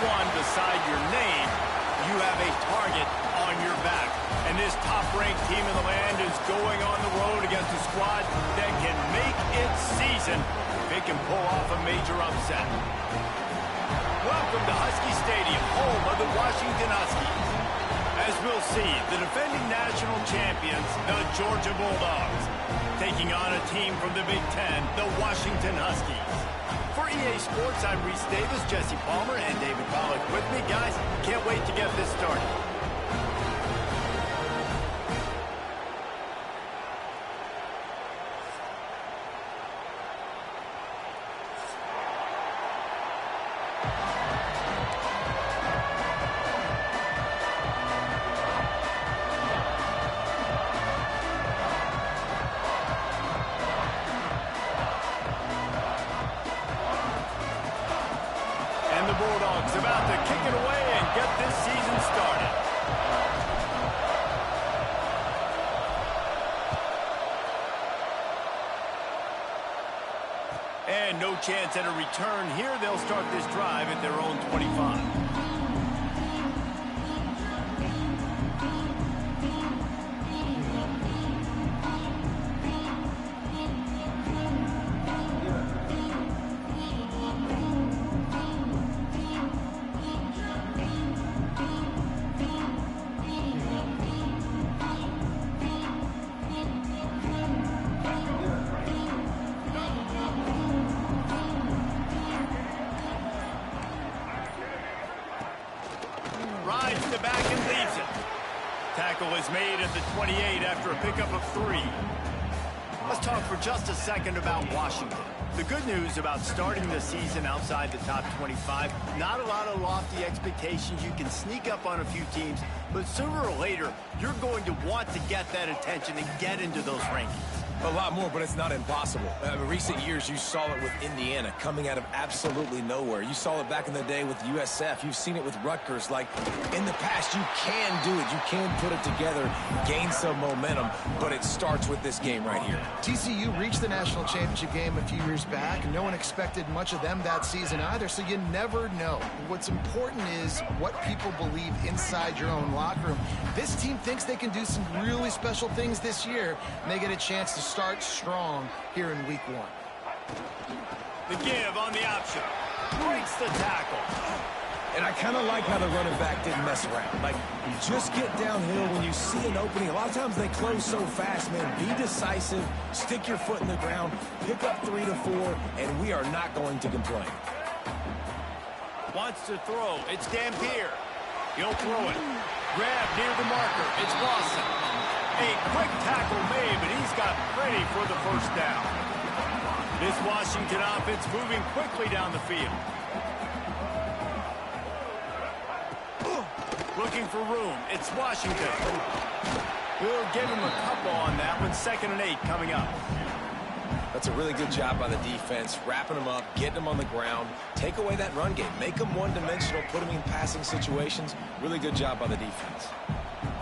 one beside your name, you have a target on your back. And this top-ranked team in the land is going on the road against a squad that can make its season if it can pull off a major upset. Welcome to Husky Stadium, home of the Washington Huskies. As we'll see, the defending national champions, the Georgia Bulldogs, taking on a team from the Big Ten, the Washington Huskies. For EA Sports, I'm Reese Davis, Jesse Palmer, and David Pollack with me. Guys, can't wait to get this started. And the Bulldogs about to kick it away and get this season started. And no chance at a return here. They'll start this drive at their own 25. Rides the back and leaves it. Tackle is made at the 28 after a pickup of 3. Let's talk for just a second about Washington. The good news about starting the season outside the top 25, not a lot of lofty expectations. You can sneak up on a few teams, but sooner or later, you're going to want to get that attention and get into those rankings. A lot more, but it's not impossible. In recent years, you saw it with Indiana coming out of absolutely nowhere. You saw it back in the day with USF. You've seen it with Rutgers. Like, in the past, you can do it. You can put it together, gain some momentum, but it starts with this game right here. TCU reached the national championship game a few years back. No one expected much of them that season either, so you never know. What's important is what people believe inside your own locker room. This team thinks they can do some really special things this year, and they get a chance to start strong here in week 1. The give on the option. Breaks the tackle. And I kind of like how the running back didn't mess around. Like, just get downhill when you see an opening. A lot of times they close so fast, man. Be decisive, stick your foot in the ground, pick up 3 to 4, and we are not going to complain. Wants to throw. It's Dampier. He'll throw it. Grab near the marker. It's Lawson. A quick tackle made, but he's got ready for the first down. This Washington offense moving quickly down the field. Looking for room. It's Washington. We'll give him a couple on that one. 2nd and 8 coming up. That's a really good job by the defense, wrapping them up, getting them on the ground. Take away that run game. Make them one-dimensional, put them in passing situations. Really good job by the defense.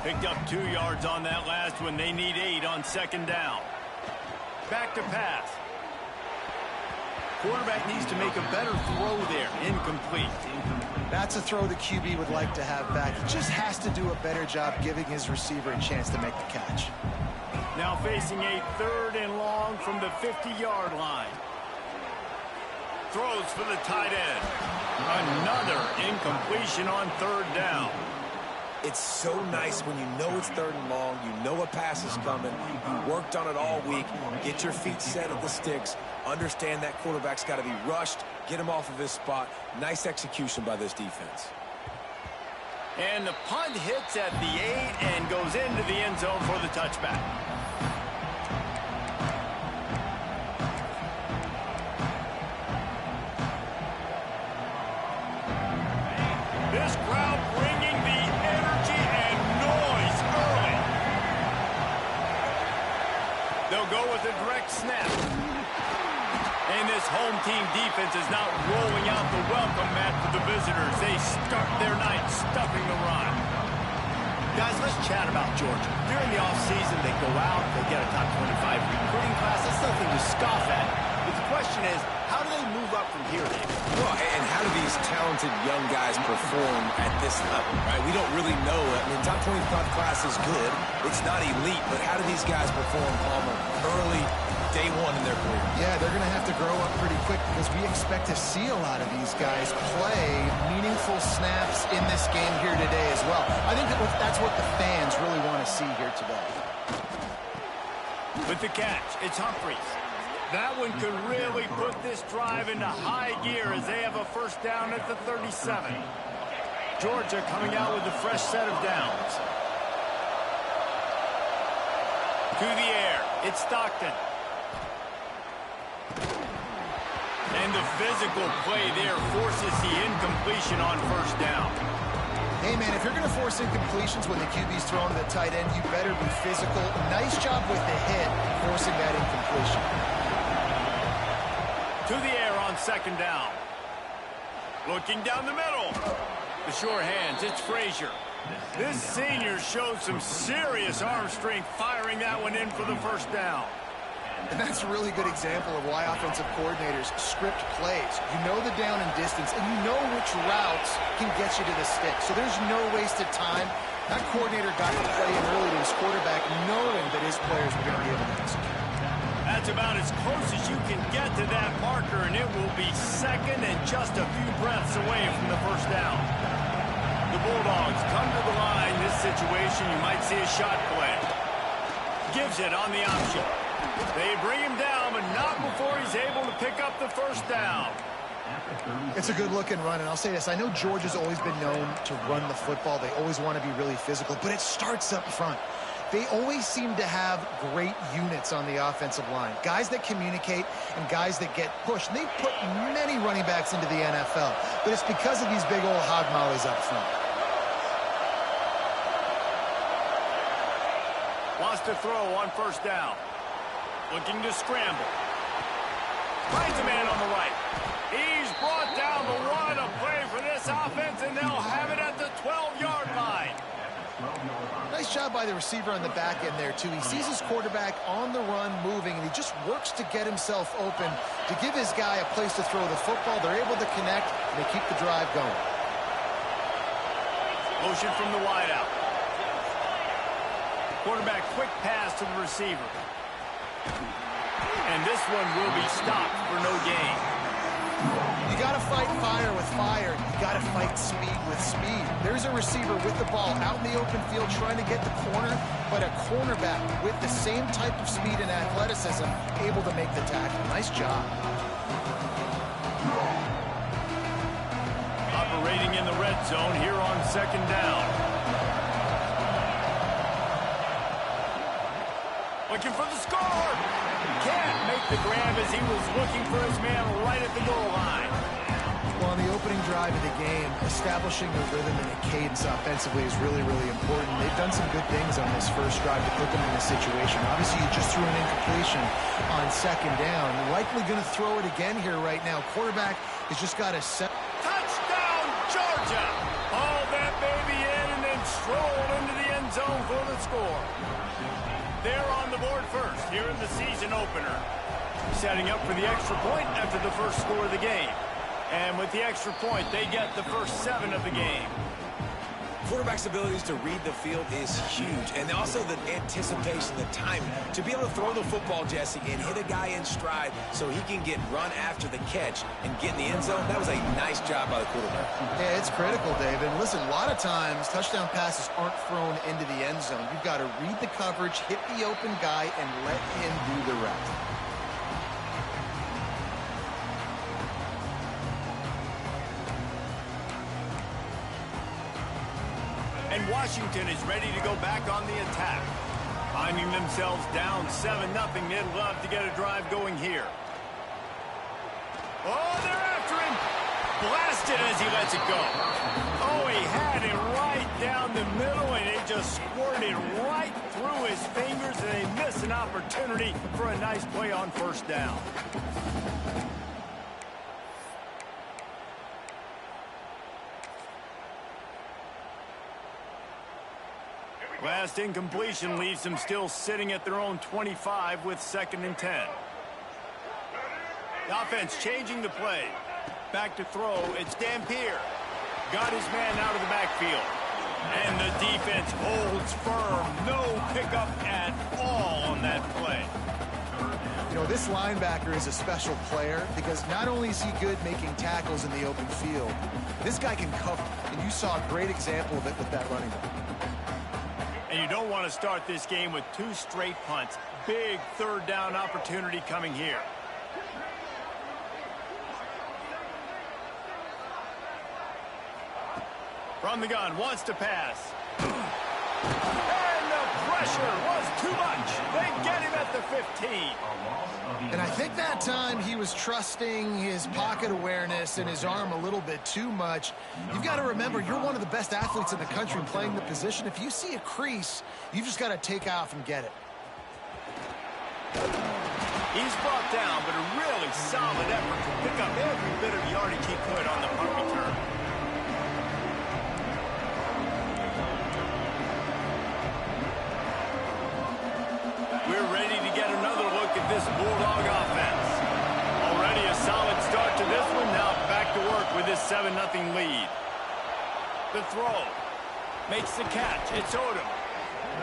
Picked up 2 yards on that last one. They need 8 on 2nd down. Back to pass. Quarterback needs to make a better throw there. Incomplete. That's a throw the QB would like to have back. He just has to do a better job giving his receiver a chance to make the catch. Now facing a 3rd and long from the 50-yard line. Throws for the tight end. Another incompletion on 3rd down. It's so nice when you know it's 3rd and long, you know a pass is coming, you worked on it all week, get your feet set at the sticks, understand that quarterback's got to be rushed, get him off of his spot. Nice execution by this defense. And the punt hits at the 8 and goes into the end zone for the touchback. This crowd bringing the energy and noise early. They'll go with a direct snap. And this home team defense is now rolling out the welcome mat for the visitors. They start their night stuffing the run. Guys, let's chat about Georgia. During the offseason, they go out, they get a top 25 recruiting class. That's nothing to scoff at. But the question is, how do they move up from here, David? Well, and how do these talented young guys perform at this level, right? We don't really know. I mean, top 25 class is good. It's not elite, but how do these guys perform, Palmer, early, day one in their career? Yeah, they're going to have to grow up pretty quick because we expect to see a lot of these guys play meaningful snaps in this game here today as well. I think that's what the fans really want to see here today. With the catch, it's Humphries. That one could really put this drive into high gear as they have a first down at the 37. Georgia coming out with a fresh set of downs. To the air, it's Stockton. And the physical play there forces the incompletion on first down. Hey, man, if you're going to force incompletions when the QB's throwing to the tight end, you better be physical. Nice job with the hit, forcing that incompletion. To the air on second down. Looking down the middle. The sure hands, it's Frazier. This senior showed some serious arm strength firing that one in for the first down. And that's a really good example of why offensive coordinators script plays. You know the down and distance, and you know which routes can get you to the stick. So there's no wasted time. That coordinator got the play in early to his quarterback, knowing that his players were going to be able to execute. That's about as close as you can get to that marker, and it will be second and just a few breaths away from the first down. The Bulldogs come to the line. This situation, you might see a shot play. Gives it on the option. They bring him down, but not before he's able to pick up the first down. It's a good-looking run, and I'll say this. I know Georgia's always been known to run the football. They always want to be really physical, but it starts up front. They always seem to have great units on the offensive line. Guys that communicate and guys that get pushed. And they've put many running backs into the NFL, but it's because of these big old hog mollies up front. Wants to throw on first down. Looking to scramble. Finds a man on the right. He's brought down, but what a play for this offense, and they'll have it at the 12-yard line. Nice job by the receiver on the back end there, too. He sees his quarterback on the run moving, and he just works to get himself open to give his guy a place to throw the football. They're able to connect, and they keep the drive going. Motion from the wideout. Quarterback quick pass to the receiver. And this one will be stopped for no gain. You got to fight fire with fire. You got to fight speed with speed. There's a receiver with the ball out in the open field trying to get the corner, but a cornerback with the same type of speed and athleticism able to make the tackle. Nice job. Operating in the red zone here on second down. Looking for the score. Can't make the grab as he was looking for his man right at the goal line. Well, on the opening drive of the game, establishing a rhythm and a cadence offensively is really, really important. They've done some good things on this first drive to put them in this situation. Obviously, you just threw an incompletion on second down. You're likely going to throw it again here right now. Quarterback has just got to set. Touchdown, Georgia! Haul that baby in and then stroll into the end zone for the score. They're on the board first here in the season opener. Setting up for the extra point after the first score of the game. And with the extra point, they get the first 7 of the game. Quarterback's abilities to read the field is huge. And also the anticipation, the timing. To be able to throw the football, Jesse, and hit a guy in stride so he can get run after the catch and get in the end zone, that was a nice job by the quarterback. Yeah, it's critical, David. And listen, a lot of times, touchdown passes aren't thrown into the end zone. You've got to read the coverage, hit the open guy, and let him do the rest. And Washington is ready to go back on the attack. Finding themselves down 7-0, they'd love to get a drive going here. Oh, they're after him. Blasted as he lets it go. Oh, he had it right down the middle, and it just squirted right through his fingers, and they miss an opportunity for a nice play on first down. Last incompletion leaves them still sitting at their own 25 with 2nd and 10. Offense changing the play. Back to throw. It's Dampier. Got his man out of the backfield. And the defense holds firm. No pickup at all on that play. You know, this linebacker is a special player because not only is he good making tackles in the open field, this guy can cover. And you saw a great example of it with that running back. And you don't want to start this game with 2 straight punts. Big third down opportunity coming here. From the gun, wants to pass. And the pressure was too much. They get him at the 15. And I think that time he was trusting his pocket awareness and his arm a little bit too much. You've got to remember, you're one of the best athletes in the country playing the position. If you see a crease, you've just got to take off and get it. He's brought down, but a really solid effort to pick up every bit of yardage he could on the punt return. We're ready to get another look at this Bulldog offense. Already a solid start to this one. Now back to work with this 7-0 lead. The throw. Makes the catch. It's Odom.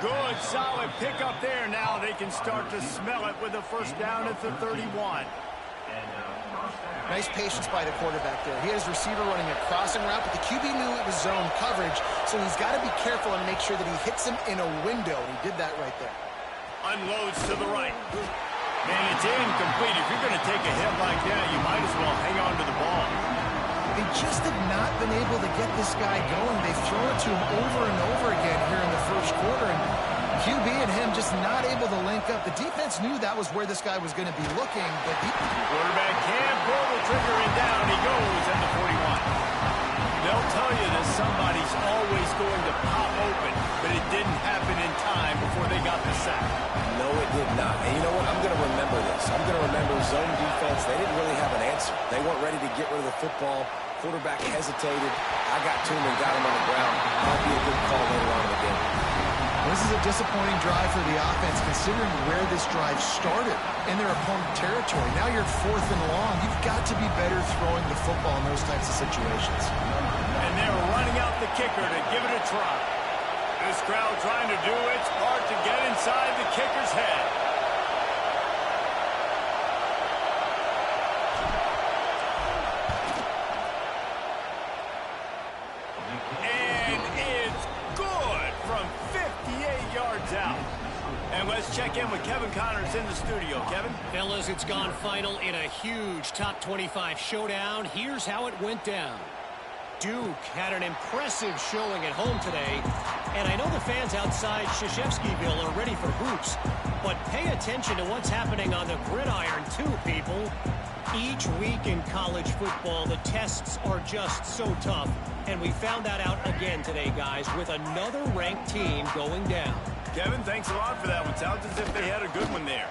Good, solid pickup there. Now they can start to smell it with a first down at the 31. Nice patience by the quarterback there. He had his receiver running a crossing route, but the QB knew it was zone coverage, so he's got to be careful and make sure that he hits him in a window, and he did that right there. Unloads to the right. And it's incomplete. If you're going to take a hit like that, you might as well hang on to the ball. They just have not been able to get this guy going. They've thrown it to him over and over again here in the first quarter, and QB and him just not able to link up. The defense knew that was where this guy was going to be looking, but quarterback can't pull the trigger, and down he goes at the 41. They'll tell you that somebody's always going to pop open, but it didn't happen in time before they got the sack. No, it did not. And you know what? I'm going to remember this. I'm going to remember zone defense. They didn't really have an answer. They weren't ready to get rid of the football. Quarterback hesitated. I got to him and got him on the ground. Might be a good call later on in the game. This is a disappointing drive for the offense, considering where this drive started in their opponent territory. Now you're 4th and long. You've got to be better throwing the football in those types of situations. And they're running out the kicker to give it a try. This crowd trying to do its part to get inside the kicker's head. And it's good from 58 yards out. And let's check in with Kevin Connors in the studio. Kevin? Fellas, it's gone final in a huge top 25 showdown. Here's how it went down. Duke had an impressive showing at home today, and I know the fans outside Krzyzewskiville are ready for hoops, but pay attention to what's happening on the gridiron too, people. Each week in college football, the tests are just so tough, and we found that out again today, guys, with another ranked team going down. Kevin, thanks a lot for that one. Sounds as if they had a good one there.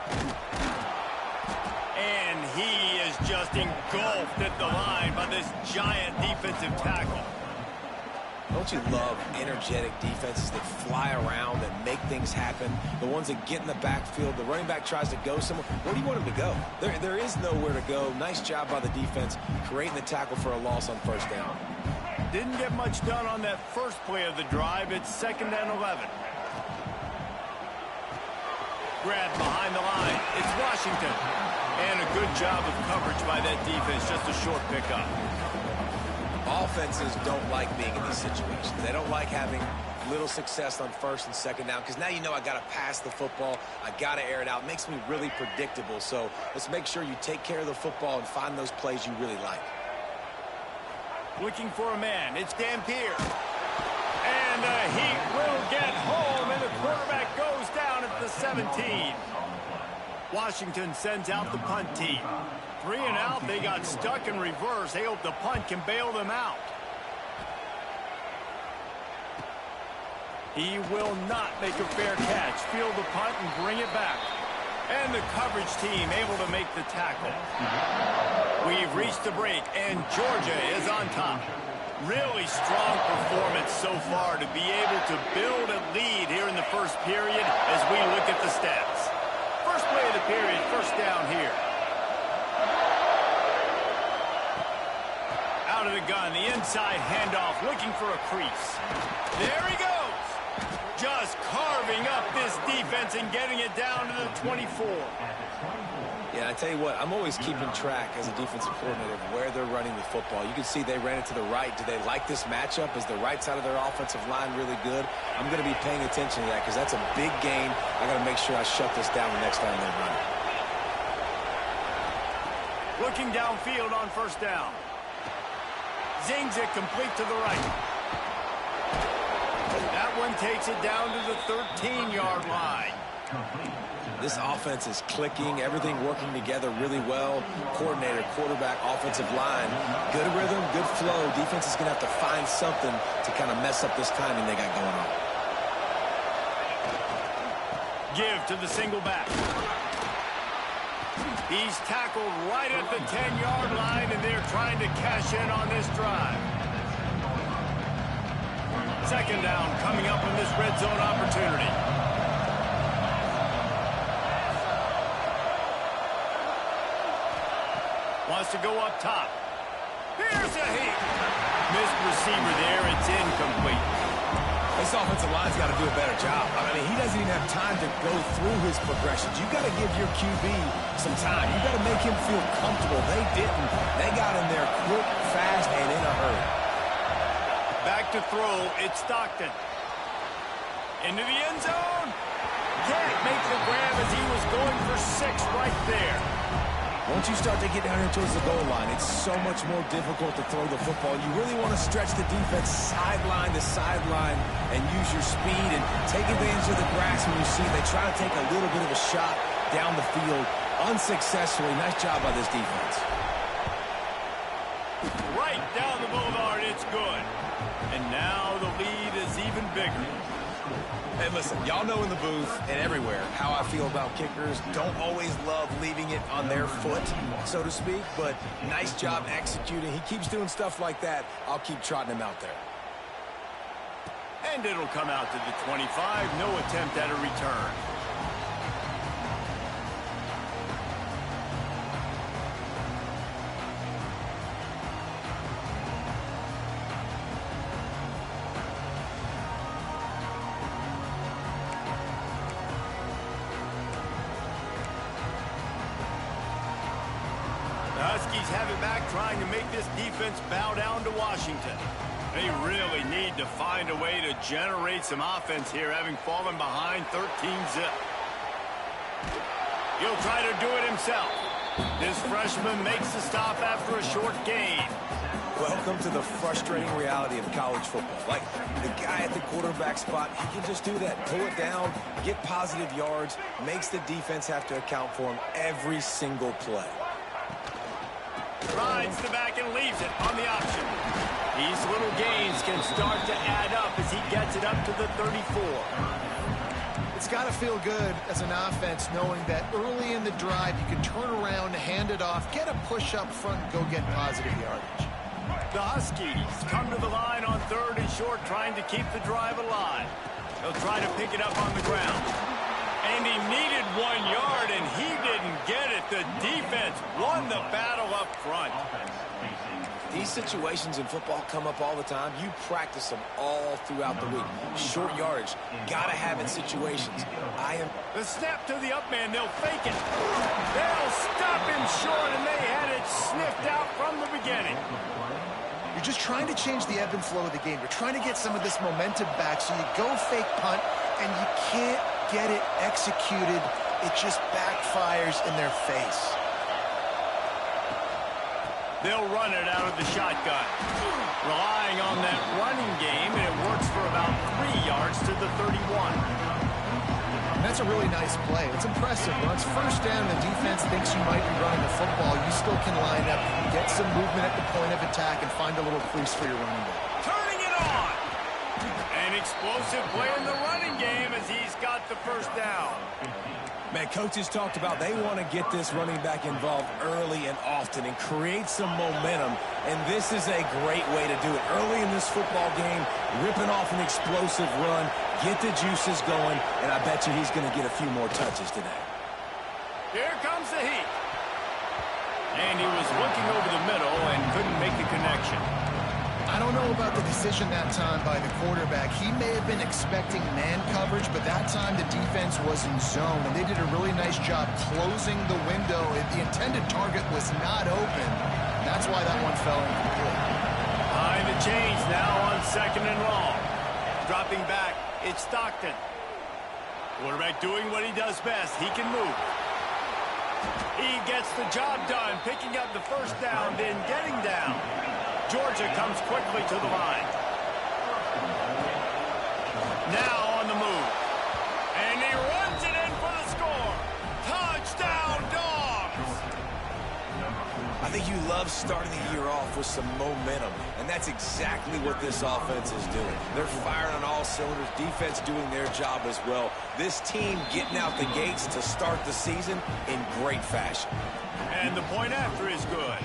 And he is just engulfed at the line by this giant defensive tackle. Don't you love energetic defenses that fly around and make things happen? The ones that get in the backfield, the running back tries to go somewhere. Where do you want him to go? There is nowhere to go. Nice job by the defense creating the tackle for a loss on first down. Didn't get much done on that first play of the drive. It's 2nd and 11. Grab behind the line. It's Washington. And a good job of coverage by that defense. Just a short pickup. Offenses don't like being in these situations. They don't like having little success on 1st and 2nd down because now you know I got to pass the football. I got to air it out. It makes me really predictable. So let's make sure you take care of the football and find those plays you really like. Looking for a man. It's Dampier. And the Heat will get home, and the quarterback goes down at the 17. Washington sends out the punt team. 3 and out. They got stuck in reverse. They hope the punt can bail them out. He will not make a fair catch. Field the punt and bring it back. And the coverage team able to make the tackle. We've reached the break, and Georgia is on top. Really strong performance so far to be able to build a lead here in the first period as we look at the stats. First play of the period, first down here. out of the gun. The inside handoff, looking for a crease. There he goes. Just carving up this defense and getting it down to the 24. Yeah, I tell you what, I'm always keeping track as a defensive coordinator of where they're running the football. You can see they ran it to the right. Do they like this matchup? Is the right side of their offensive line really good? I'm going to be paying attention to that because that's a big game. I got to make sure I shut this down the next time they run it. Looking downfield on first down. Zings it complete to the right. That one takes it down to the 13-yard line. This offense is clicking, everything working together really well. Coordinator, quarterback, offensive line. Good rhythm, good flow. Defense is going to have to find something to kind of mess up this timing they got going on. Give to the single back. He's tackled right at the 10-yard line, and they're trying to cash in on this drive. Second down coming up on this red zone opportunity. Wants to go up top. Here's a heat. Missed receiver there. It's incomplete. This offensive line's got to do a better job. I mean, he doesn't even have time to go through his progressions. You've got to give your QB some time. You've got to make him feel comfortable. They didn't. They got in there quick, fast, and in a hurry. Back to throw. It's Stockton. Into the end zone. Can't make the grab as he was going for 6 right there. Once you start to get down here towards the goal line, it's so much more difficult to throw the football. You really want to stretch the defense sideline to sideline and use your speed and take advantage of the grass when you see they try to take a little bit of a shot down the field unsuccessfully. Nice job by this defense. Right down the boulevard, it's good. And now the lead is even bigger. Hey, listen, y'all know in the booth and everywhere how I feel about kickers. Don't always love leaving it on their foot, so to speak, but nice job executing. He keeps doing stuff like that. I'll keep trotting him out there. And it'll come out to the 25. No attempt at a return. The Huskies have it back, trying to make this defense bow down to Washington. They really need to find a way to generate some offense here, having fallen behind 13-zip. He'll try to do it himself. This freshman makes the stop after a short gain. Welcome to the frustrating reality of college football. Like, the guy at the quarterback spot, he can just do that. Pull it down, get positive yards, makes the defense have to account for him every single play. Rides the back and leaves it on the option. These little gains can start to add up as he gets it up to the 34. It's got to feel good as an offense knowing that early in the drive you can turn around, hand it off, get a push up front, and go get positive yardage. The Huskies come to the line on 3rd and short, trying to keep the drive alive. They'll try to pick it up on the ground. And he needed 1 yard, and he didn't get it. The defense won the battle up front. These situations in football come up all the time. You practice them all throughout the week. Short yardage, gotta have it situations. The snap to the up man, they'll fake it. They'll stop him short, and they had it sniffed out from the beginning. You're just trying to change the ebb and flow of the game. You're trying to get some of this momentum back, so you go fake punt, and you can't get it executed. It just backfires in their face. They'll run it out of the shotgun. Relying on that running game, and it works for about 3 yards to the 31. And that's a really nice play. It's impressive. When it's first down and the defense thinks you might be running the football, you still can line up, get some movement at the point of attack, and find a little crease for your running back. Turning it on. An explosive play in the running game as he's got the first down. Man, coaches talked about they want to get this running back involved early and often and create some momentum, and this is a great way to do it. Early in this football game, ripping off an explosive run, get the juices going, and I bet you he's going to get a few more touches today. Here comes the heat. And he was looking over the middle and couldn't make the connection. I don't know about the decision that time by the quarterback. He may have been expecting man coverage, but that time the defense was in zone, and they did a really nice job closing the window. The intended target was not open. That's why that one fell incomplete. Behind the chains now on 2nd and long. Dropping back, it's Stockton. Quarterback doing what he does best. He can move. He gets the job done, picking up the first down, then getting down. Georgia comes quickly to the line. Now on the move. And he runs it in for the score. Touchdown, Dawgs! I think you love starting the year off with some momentum, and that's exactly what this offense is doing. They're firing on all cylinders, defense doing their job as well. This team getting out the gates to start the season in great fashion. And the point after is good.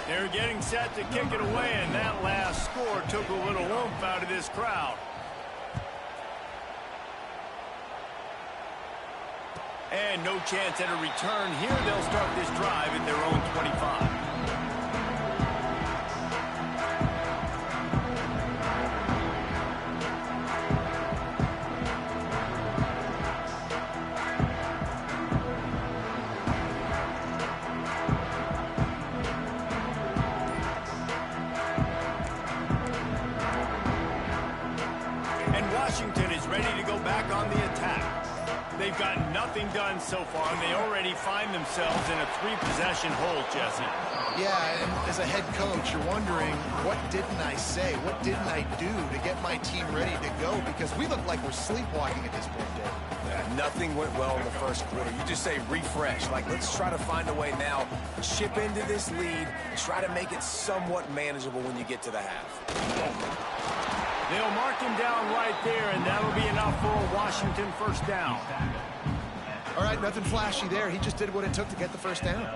They're getting set to kick it away, and that last score took a little oomph out of this crowd. And no chance at a return here. They'll start this drive at their own 25. Washington is ready to go back on the attack. They've got nothing done so far, and they already find themselves in a 3-possession hole, Jesse. Yeah, and as a head coach, you're wondering, what didn't I say? What didn't I do to get my team ready to go? Because we look like we're sleepwalking at this point, Dave. Yeah, nothing went well in the first quarter. You just say refresh. Like, let's try to find a way now, chip into this lead, try to make it somewhat manageable when you get to the half. They'll mark him down right there, and that'll be enough for a Washington first down. All right, nothing flashy there. He just did what it took to get the first down.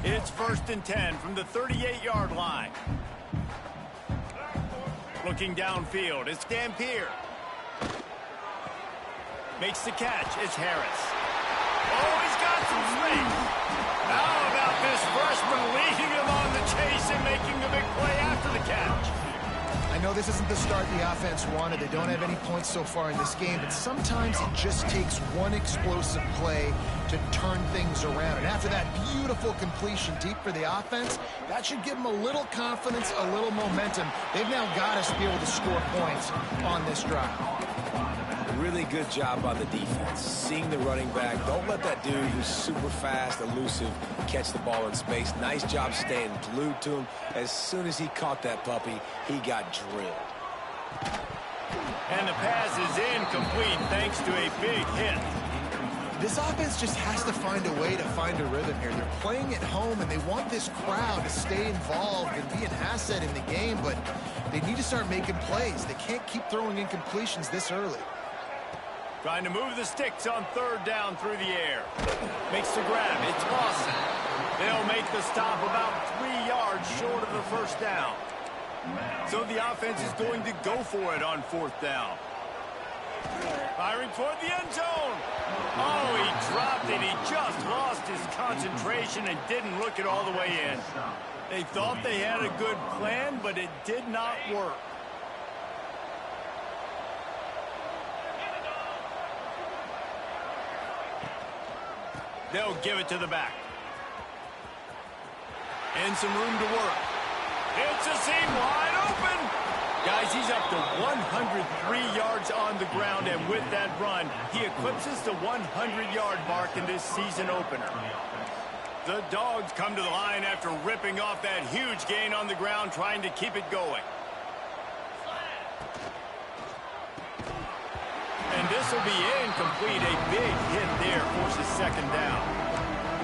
It's 1st and 10 from the 38-yard line. Looking downfield, it's Dampier. Makes the catch, it's Harris. Oh, he's got some space. How about this freshman leading him on the chase and making the big play after the catch? I know this isn't the start the offense wanted. They don't have any points so far in this game, but sometimes it just takes one explosive play to turn things around. And after that beautiful completion deep for the offense, that should give them a little confidence, a little momentum. They've now got us to be able to score points on this drive. Really good job by the defense. Seeing the running back. Don't let that dude who's super fast, elusive, catch the ball in space. Nice job staying glued to him. As soon as he caught that puppy, he got drilled. And the pass is incomplete thanks to a big hit. This offense just has to find a way to find a rhythm here. They're playing at home, and they want this crowd to stay involved and be an asset in the game, but they need to start making plays. They can't keep throwing incompletions this early. Trying to move the sticks on 3rd down through the air. Makes the grab. It's Lawson. They'll make the stop about 3 yards short of the first down. So the offense is going to go for it on 4th down. Firing toward the end zone. Oh, he dropped it. He just lost his concentration and didn't look it all the way in. They thought they had a good plan, but it did not work. They'll give it to the back. And some room to work. It's a seam wide open. Guys, he's up to 103 yards on the ground, and with that run, he eclipses the 100-yard mark in this season opener. The Dogs come to the line after ripping off that huge gain on the ground, trying to keep it going. And this will be incomplete. A big hit there forces 2nd down.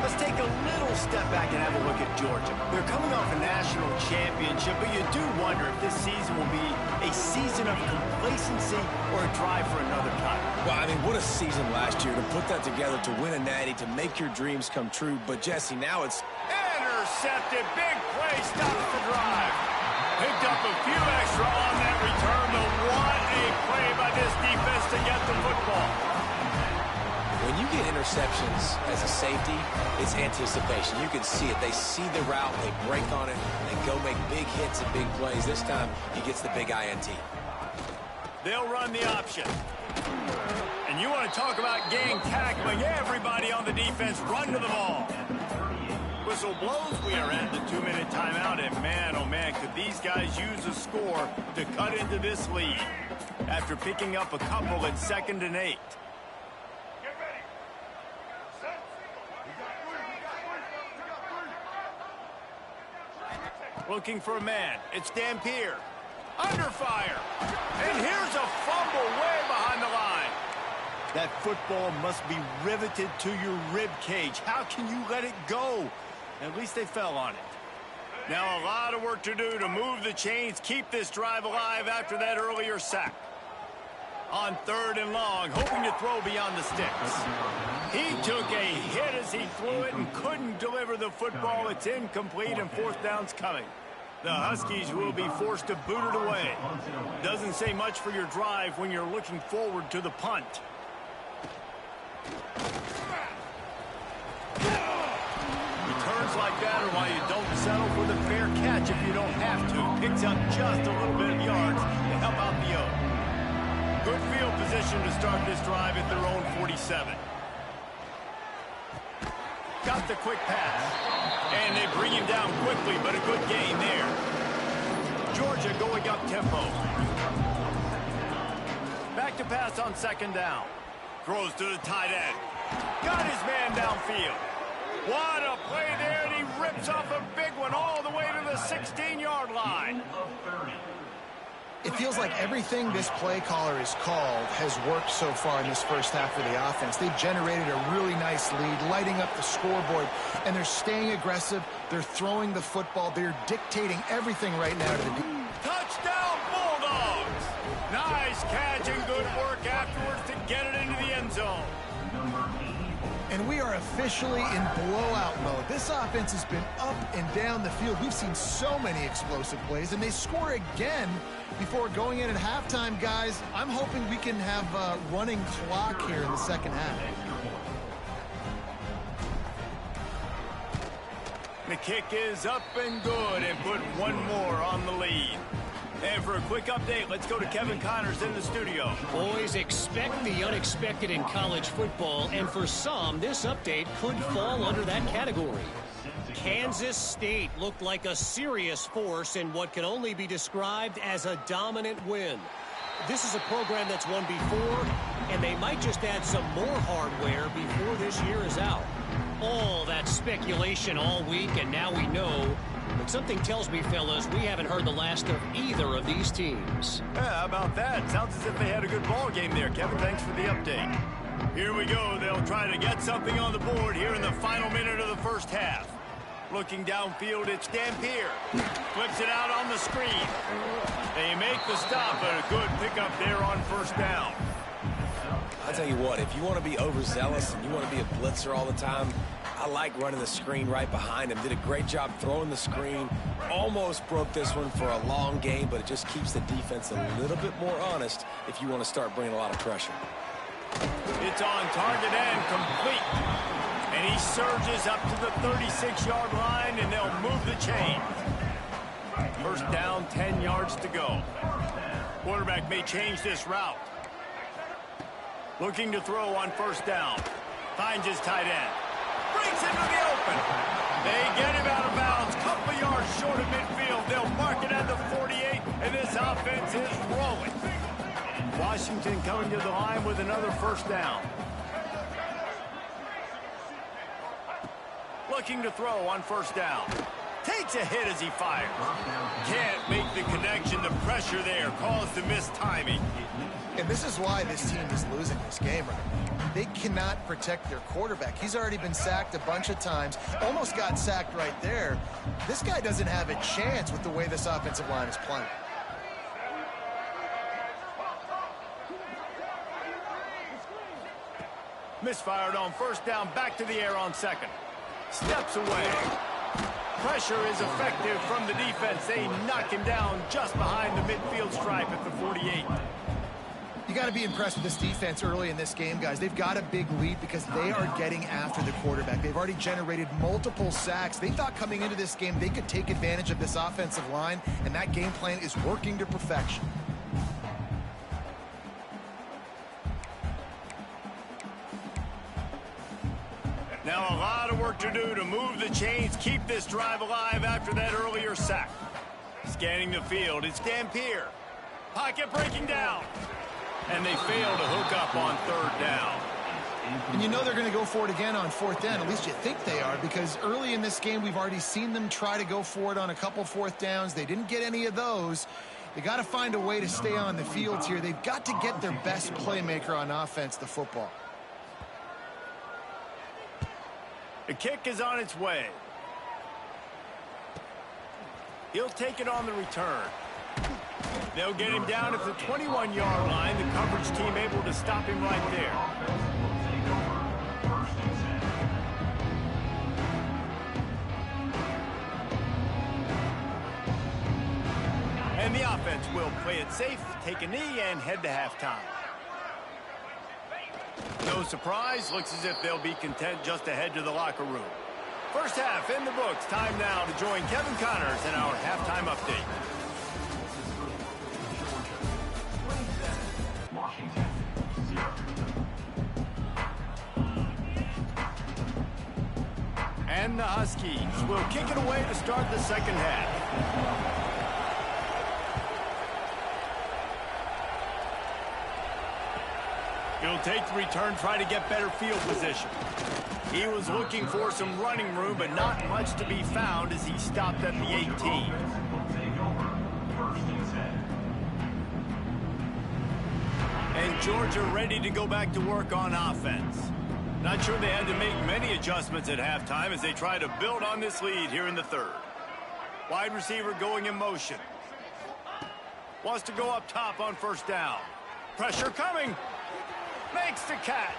Let's take a little step back and have a look at Georgia. They're coming off a national championship, but you do wonder if this season will be a season of complacency or a drive for another title. Well, I mean, what a season last year to put that together, to win a natty, to make your dreams come true. But, Jesse, now it's intercepted. Big play stops the drive. Picked up a few extra on that return, but what a play by this defense to get the football. When you get interceptions as a safety, it's anticipation. You can see it. They see the route, they break on it, they go make big hits and big plays. This time, he gets the big INT. They'll run the option. And you want to talk about gang tackling. Everybody on the defense run to the ball. Whistle blows. We are at the 2-minute timeout. And man, oh man, could these guys use a score to cut into this lead after picking up a couple at 2nd and 8. Looking for a man. It's Dampier. Under fire. And here's a fumble way behind the line. That football must be riveted to your rib cage. How can you let it go? At least they fell on it. Now a lot of work to do to move the chains, keep this drive alive after that earlier sack. On 3rd and long, hoping to throw beyond the sticks. He took a hit as he threw it and couldn't deliver the football. It's incomplete and 4th down's coming. The Huskies will be forced to boot it away. Doesn't say much for your drive when you're looking forward to the punt. Returns like that are why you don't settle for the fair catch if you don't have to. Picks up just a little bit of yards to help out the O. Good field position to start this drive at their own 47. Got the quick pass. And they bring him down quickly, but a good gain there. Georgia going up tempo. Back to pass on 2nd down. Throws to the tight end. Got his man downfield. What a play there, and he rips off a big one all the way to the 16-yard line. It feels like everything this play caller has called has worked so far in this first half of the offense. They've generated a really nice lead, lighting up the scoreboard, and they're staying aggressive. They're throwing the football. They're dictating everything right now to the defense. Touchdown, Bulldogs! Nice catch and good work afterwards to get it into the end zone. And we are officially in blowout mode. This offense has been up and down the field. We've seen so many explosive plays, and they score again before going in at halftime, guys. I'm hoping we can have a running clock here in the 2nd half. The kick is up and good and put one more on the lead. And for a quick update, let's go to Kevin Connors in the studio. Boys, expect the unexpected in college football, and for some, this update could fall under that category. Kansas State looked like a serious force in what can only be described as a dominant win. This is a program that's won before, and they might just add some more hardware before this year is out. All that speculation all week, and now we know. But something tells me, fellas, we haven't heard the last of either of these teams. Yeah, how about that? Sounds as if they had a good ball game there. Kevin, thanks for the update. Here we go. They'll try to get something on the board here in the final minute of the first half. Looking downfield, it's Dampier. Flips it out on the screen. They make the stop, but a good pickup there on 1st down. I'll tell you what, if you want to be overzealous and you want to be a blitzer all the time, I like running the screen right behind him. Did a great job throwing the screen. Almost broke this one for a long game, but it just keeps the defense a little bit more honest if you want to start bringing a lot of pressure. It's on target and complete. And he surges up to the 36-yard line, and they'll move the chain. 1st down, 10 yards to go. Quarterback may change this route. Looking to throw on 1st down. Finds his tight end. Brings him to the open. They get him out of bounds. Couple yards short of midfield. They'll mark it at the 48, and this offense is rolling. Washington coming to the line with another 1st down. Looking to throw on 1st down. Takes a hit as he fires. Can't make the connection. The pressure there caused the missed timing. And this is why this team is losing this game right now. They cannot protect their quarterback. He's already been sacked a bunch of times. Almost got sacked right there. This guy doesn't have a chance with the way this offensive line is playing. Misfired on 1st down. Back to the air on 2nd. Steps away. Pressure is effective from the defense. They knock him down just behind the midfield stripe at the 48. You got to be impressed with this defense early in this game, guys. They've got a big lead because they are getting after the quarterback. They've already generated multiple sacks. They thought coming into this game they could take advantage of this offensive line, and that game plan is working to perfection. Now a lot of work to do to move the chains, keep this drive alive after that earlier sack. Scanning the field, it's Dampier. Pocket breaking down. And they fail to hook up on third down. And you know they're going to go for it again on fourth down. At least you think they are, because early in this game we've already seen them try to go for it on a couple fourth downs. They didn't get any of those. They got to find a way to stay on the field here. They've got to get their best playmaker on offense, the football. The kick is on its way. He'll take it on the return. They'll get him down at the 21-yard line. The coverage team able to stop him right there. And the offense will play it safe, take a knee, and head to halftime. No surprise. Looks as if they'll be content just to head to the locker room. First half in the books. Time now to join Kevin Connors in our halftime update. And the Huskies will kick it away to start the second half. He'll take the return, try to get better field position. He was looking for some running room, but not much to be found as he stopped at the 18. And Georgia ready to go back to work on offense. Not sure they had to make many adjustments at halftime as they try to build on this lead here in the third. Wide receiver going in motion. Wants to go up top on first down. Pressure coming. Makes the catch.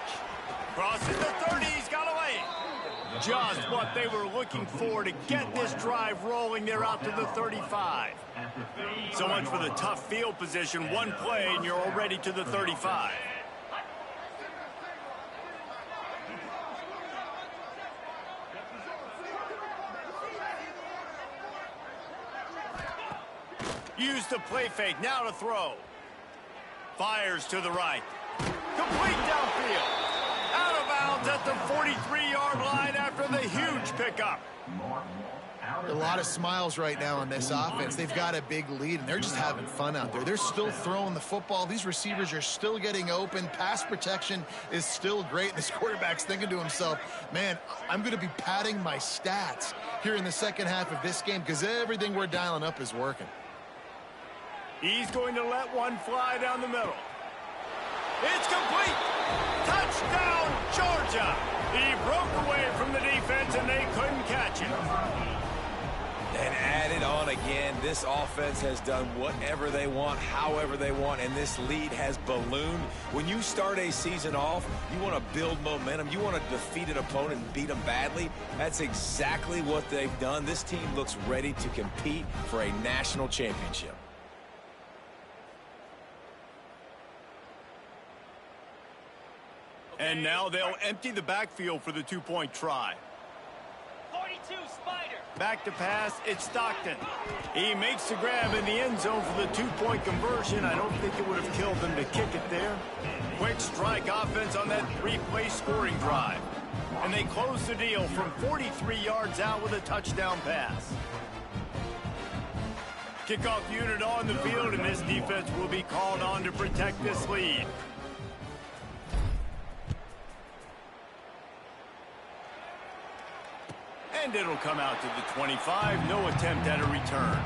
Crosses the 30. He's got away. Just what they were looking for to get this drive rolling. They're out to the 35. So much for the tough field position. One play and you're already to the 35. Use the play fake. Now to throw. Fires to the right. Complete downfield. Out of bounds at the 43-yard line after the huge pickup. A lot of smiles right now on this offense. They've got a big lead, and they're just having fun out there. They're still throwing the football. These receivers are still getting open. Pass protection is still great. This quarterback's thinking to himself, man, I'm going to be padding my stats here in the second half of this game because everything we're dialing up is working. He's going to let one fly down the middle. It's complete. Touchdown, Georgia. He broke away from the defense, and they couldn't catch him. And add it on again. This offense has done whatever they want, however they want, and this lead has ballooned. When you start a season off, you want to build momentum. You want to defeat an opponent and beat them badly. That's exactly what they've done. This team looks ready to compete for a national championship. And now they'll empty the backfield for the two-point try. 42, Spider. Back to pass, it's Stockton. He makes the grab in the end zone for the two-point conversion. I don't think it would have killed them to kick it there. Quick strike offense on that three-play scoring drive. And they close the deal from 43 yards out with a touchdown pass. Kickoff unit on the field, and this defense will be called on to protect this lead. And it'll come out to the 25. No attempt at a return.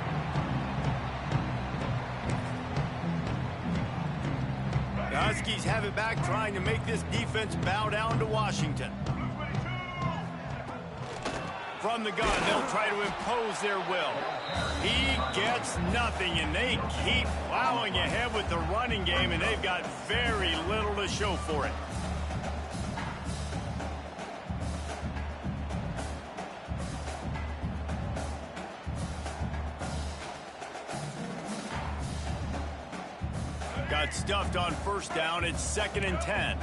The Huskies have it back, trying to make this defense bow down to Washington. From the gun, they'll try to impose their will. He gets nothing, and they keep plowing ahead with the running game, and they've got very little to show for it. Got stuffed on first down. It's 2nd and 10.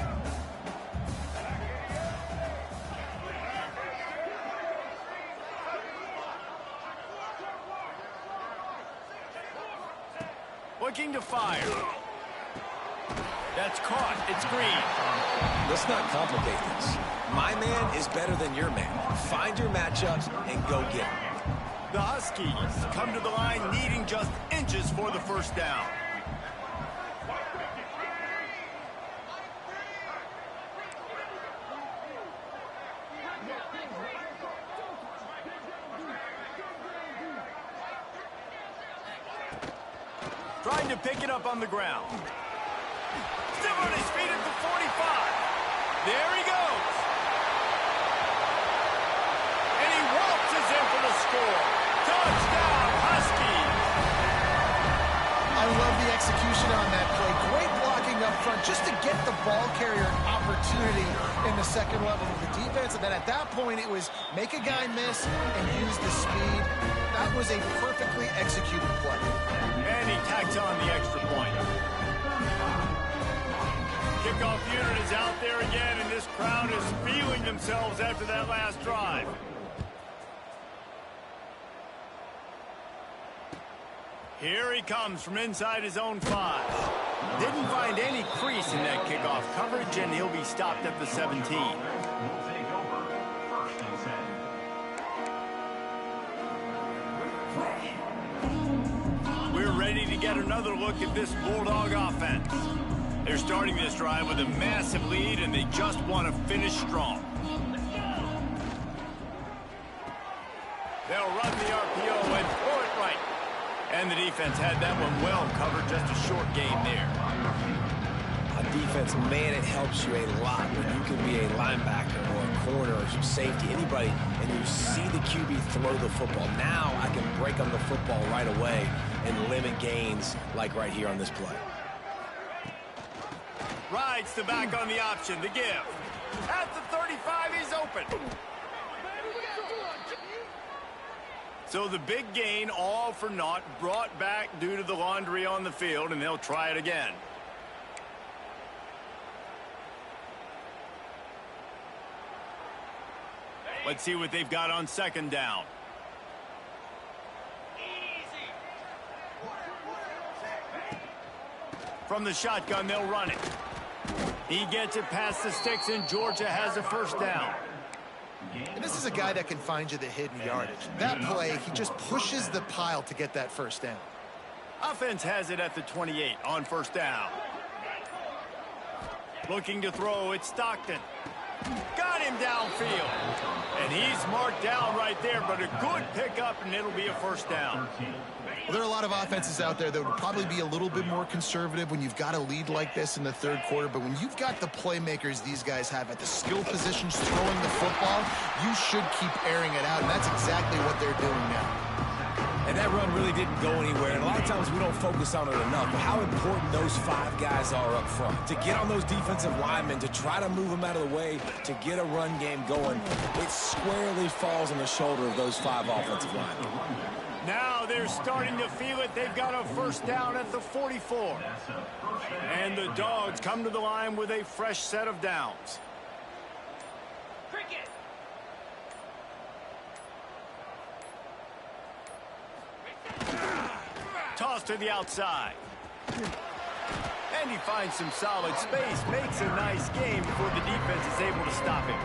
Looking to fire. That's caught. It's Green. Let's not complicate this. My man is better than your man. Find your matchups and go get them. The Huskies come to the line needing just inches for the first down. Trying to pick it up on the ground. Still on his feet at the 45. There he goes. And he waltzes in for the score. Touchdown, Huskies. I love the execution on that play. Great blocking up front just to get the ball carrier an opportunity in the second level of the defense. And then at that point, it was make a guy miss and use the speed. That was a perfectly executed play. And he tacks on the extra point. Kickoff unit is out there again, and this crowd is feeling themselves after that last drive. Here he comes from inside his own 5. Didn't find any crease in that kickoff coverage, and he'll be stopped at the 17. We're ready to get another look at this Bulldog offense. They're starting this drive with a massive lead, and they just want to finish strong. They'll run the RPO and throw it right. And the defense had that one well covered, just a short game there. On defense, man, it helps you a lot when you can be a linebacker or a corner or some safety, anybody, and you see the QB throw the football. Now I can break on the football right away and limit gains like right here on this play. Rides the back on the option, the give. At the 35, he's open. So the big gain, all for naught, brought back due to the laundry on the field, and they'll try it again. Let's see what they've got on second down. From the shotgun, they'll run it. He gets it past the sticks, and Georgia has a first down. And this is a guy that can find you the hidden yardage. That play, he just pushes the pile to get that first down. Offense has it at the 28 on first down. Looking to throw, it's Stockton. Got him downfield. And he's marked down right there, but a good pickup, and it'll be a first down. Well, there are a lot of offenses out there that would probably be a little bit more conservative when you've got a lead like this in the third quarter. But when you've got the playmakers these guys have at the skill positions throwing the football, you should keep airing it out. And that's exactly what they're doing now. And that run really didn't go anywhere. And a lot of times we don't focus on it enough. But how important those 5 guys are up front. To get on those defensive linemen, to try to move them out of the way, to get a run game going, it squarely falls on the shoulder of those 5 offensive linemen. Now they're starting to feel it. They've got a first down at the 44. And the Dogs come to the line with a fresh set of downs. Cricket. Toss to the outside. And he finds some solid space, makes a nice game before the defense is able to stop him.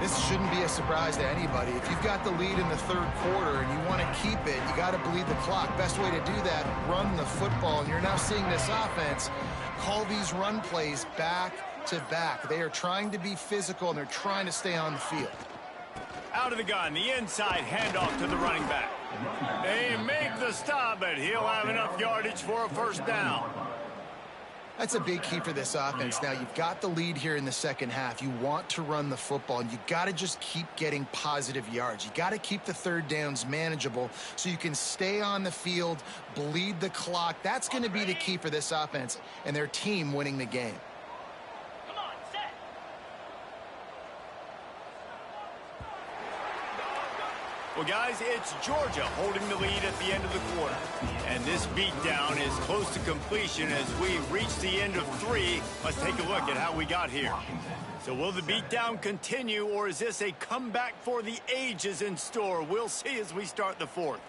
This shouldn't be a surprise to anybody. If you've got the lead in the third quarter and you want to keep it, you got to bleed the clock. Best way to do that, run the football. And you're now seeing this offense call these run plays back to back. They are trying to be physical, and they're trying to stay on the field. Out of the gun, the inside handoff to the running back. They make the stop, but he'll have enough yardage for a first down. That's a big key for this offense. Now, you've got the lead here in the second half. You want to run the football, and you got to just keep getting positive yards. You got to keep the third downs manageable so you can stay on the field, bleed the clock. That's going to be the key for this offense and their team winning the game. Come on, set. Well, guys, it's Georgia holding the lead at the end of the quarter. And this beatdown is close to completion as we reach the end of 3. Let's take a look at how we got here. So will the beatdown continue, or is this a comeback for the ages in store? We'll see as we start the 4th.